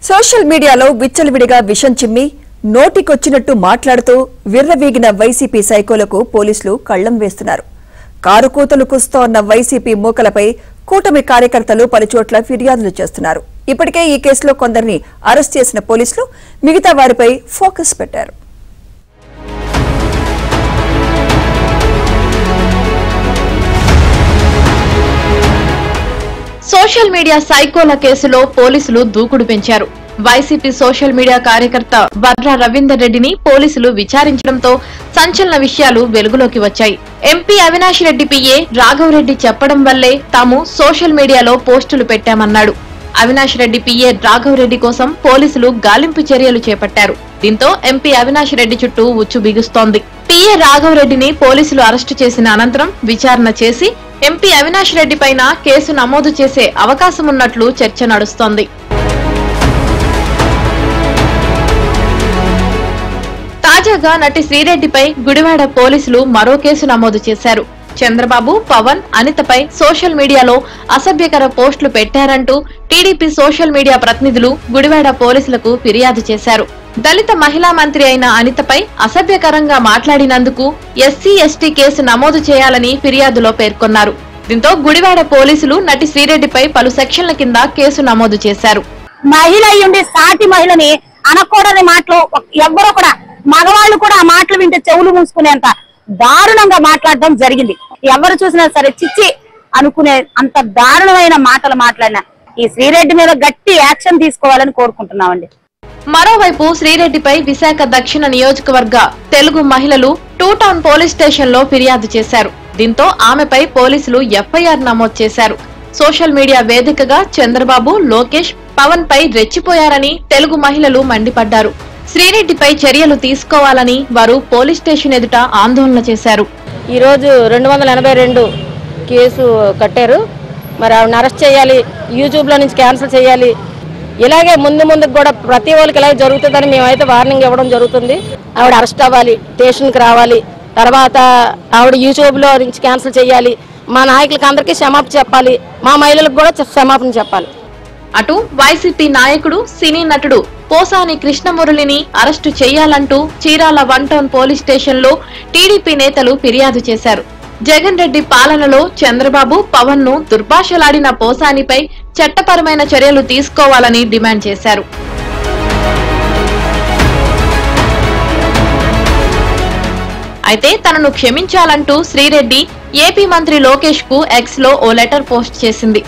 Social మీడియాలో విచ్చలవిడిగా విషం చిమ్మి నోటికొచ్చినట్టు మాట్లాడుతూ విర్రవీగిన వైసీపీ సైకోలకు పోలీసులు కళ్లం వేస్తున్నారు. కారు కూతలు కుస్తోన్న వైసీపీ మూకలపై కూటమి కార్యకర్తలు పలుచోట్ల ఫిర్యాదులు చేస్తున్నారు. ఇప్పటికే ఈ కేసులో కొందరిని అరెస్ట్ చేసిన పోలీసులు మిగతా వారిపై ఫోకస్ పెట్టారు. సోషల్ మీడియా సైకోల కేసులో పోలీసులు దూకుడు పెంచారు. వైసీపీ సోషల్ మీడియా కార్యకర్త వడ్రా రవీందర్ రెడ్డిని పోలీసులు విచారించడంతో సంచలన విషయాలు వెలుగులోకి వచ్చాయి. ఎంపీ అవినాష్ రెడ్డి పిఏ రాఘవరెడ్డి చెప్పడం వల్లే తాము సోషల్ మీడియాలో పోస్టులు పెట్టామన్నాడు. అవినాష్ రెడ్డి పిఏ రాఘవరెడ్డి కోసం పోలీసులు గాలింపు చర్యలు చేపట్టారు. దీంతో ఎంపీ అవినాష్ రెడ్డి చుట్టూ ఉచ్చు బిగుస్తోంది. పిఏ రాఘవరెడ్డిని పోలీసులు అరెస్టు చేసిన అనంతరం విచారణ చేసి ఎంపీ అవినాష్ రెడ్డి పైన కేసు నమోదు చేసే అవకాశమున్నట్లు చర్చ నడుస్తోంది. తాజాగా నటి శ్రీరెడ్డిపై గుడివాడ పోలీసులు మరో కేసు నమోదు చేశారు. చంద్రబాబు, పవన్, అనితపై సోషల్ మీడియాలో అసభ్యకర పోస్టులు పెట్టారంటూ టీడీపీ సోషల్ మీడియా ప్రతినిధులు గుడివాడ పోలీసులకు ఫిర్యాదు చేశారు. దళిత మహిళా మంత్రి అయిన అనితపై అసభ్యకరంగా మాట్లాడినందుకు ఎస్సీ ఎస్టీ కేసు నమోదు చేయాలని ఫిర్యాదులో పేర్కొన్నారు. దీంతో గుడివాడ పోలీసులు నటి శ్రీరెడ్డిపై పలు సెక్షన్ల కింద కేసు నమోదు చేశారు. మహిళ అయ్యుండి సాటి మహిళని అనకూడని మాటలు ఎవ్వరూ కూడా మగవాళ్ళు కూడా ఆ మాటలు వింటే చెవులు మూసుకునేంత దారుణంగా మాట్లాడడం జరిగింది. ఎవరు చూసినా సరే చిచ్చి అనుకునే అంత దారుణమైన మాటలు మాట్లాడిన ఈ శ్రీరెడ్డి మీద గట్టి యాక్షన్ తీసుకోవాలని కోరుకుంటున్నామండి. మరోవైపు శ్రీరెడ్డిపై విశాఖ దక్షిణ నియోజకవర్గ తెలుగు మహిళలు 2 టౌన్ పోలీస్ స్టేషన్ లో ఫిర్యాదు చేశారు. దీంతో ఆమెపై పోలీసులు ఎఫ్ఐఆర్ నమోదు చేశారు. సోషల్ మీడియా వేదికగా చంద్రబాబు, లోకేష్, పవన్ పై రెచ్చిపోయారని తెలుగు మహిళలు మండిపడ్డారు. శ్రీరెడ్డిపై చర్యలు తీసుకోవాలని వారు పోలీస్ స్టేషన్ ఎదుట ఆందోళన చేశారు. ఈ రోజు 282 కేసు కట్టారు. మరి ఆవిడని అరెస్ట్ చేయాలి, యూట్యూబ్ లో నుంచి క్యాన్సిల్ చేయాలి. ఇలాగే ముందుకు కూడా ప్రతి వాళ్ళకి ఇలాగే జరుగుతుందని మేమైతే వార్నింగ్ ఇవ్వడం జరుగుతుంది. ఆవిడ అరెస్ట్ అవ్వాలి, స్టేషన్కి రావాలి, తర్వాత ఆవిడ యూట్యూబ్ లో నుంచి క్యాన్సిల్ చేయాలి. మా నాయకులకి అందరికీ క్షమాపణ చెప్పాలి, మా మహిళలకు కూడా క్షమాపణ చెప్పాలి. అటు వైసీపీ నాయకుడు, సినీ నటుడు పోసాని కృష్ణమురళిని అరెస్టు చేయాలంటూ చీరాల 1 టౌన్ పోలీస్ స్టేషన్ లో టీడీపీ నేతలు ఫిర్యాదు చేశారు. జగన్ రెడ్డి పాలనలో చంద్రబాబు, పవన్ ను దుర్భాషలాడిన పోసానిపై చట్టపరమైన చర్యలు తీసుకోవాలని డిమాండ్ చేశారు. అయితే తనను క్షమించాలంటూ శ్రీరెడ్డి ఏపీ మంత్రి లోకేష్ కు ఎక్స్ లో ఓ లెటర్ పోస్ట్ చేసింది.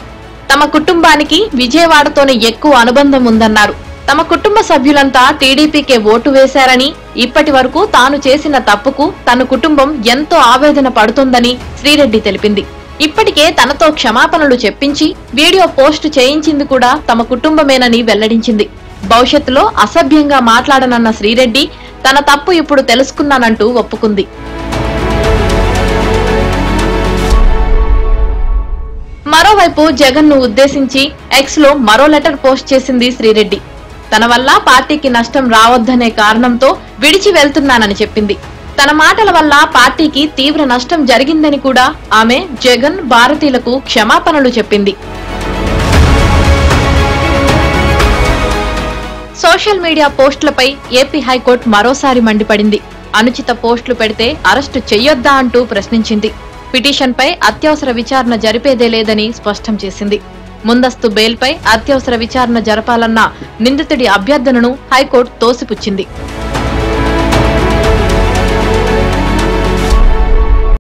తమ కుటుంబానికి విజయవాడతోనే ఎక్కువ అనుబంధం ఉందన్నారు. తమ కుటుంబ సభ్యులంతా టీడీపీకే ఓటు వేశారని, ఇప్పటి వరకు తాను చేసిన తప్పుకు తన కుటుంబం ఎంతో ఆవేదన పడుతుందని శ్రీరెడ్డి తెలిపింది. ఇప్పటికే తనతో క్షమాపణలు చెప్పించి వీడియో పోస్టు చేయించింది కూడా తమ కుటుంబమేనని వెల్లడించింది. భవిష్యత్తులో అసభ్యంగా మాట్లాడనన్న శ్రీరెడ్డి తన తప్పు ఇప్పుడు తెలుసుకున్నానంటూ ఒప్పుకుంది. మరోవైపు జగన్ ను ఉద్దేశించి ఎక్స్ లో మరో లెటర్ పోస్ట్ చేసింది శ్రీరెడ్డి. తన వల్ల పార్టీకి నష్టం రావద్దనే కారణంతో విడిచి వెళ్తున్నానని చెప్పింది. తన మాటల వల్ల పార్టీకి తీవ్ర నష్టం జరిగిందని కూడా ఆమె జగన్, భారతీయులకు క్షమాపణలు చెప్పింది. సోషల్ మీడియా పోస్టులపై ఏపీ హైకోర్టు మరోసారి మండిపడింది. అనుచిత పోస్టులు పెడితే అరెస్టు చెయ్యొద్దా అంటూ ప్రశ్నించింది. పిటిషన్పై అత్యవసర విచారణ జరిపేదే లేదని స్పష్టం చేసింది. ముందస్తు బెయిల్పై అత్యవసర విచారణ జరపాలన్న నిందితుడి అభ్యర్థనను హైకోర్టు తోసిపుచ్చింది.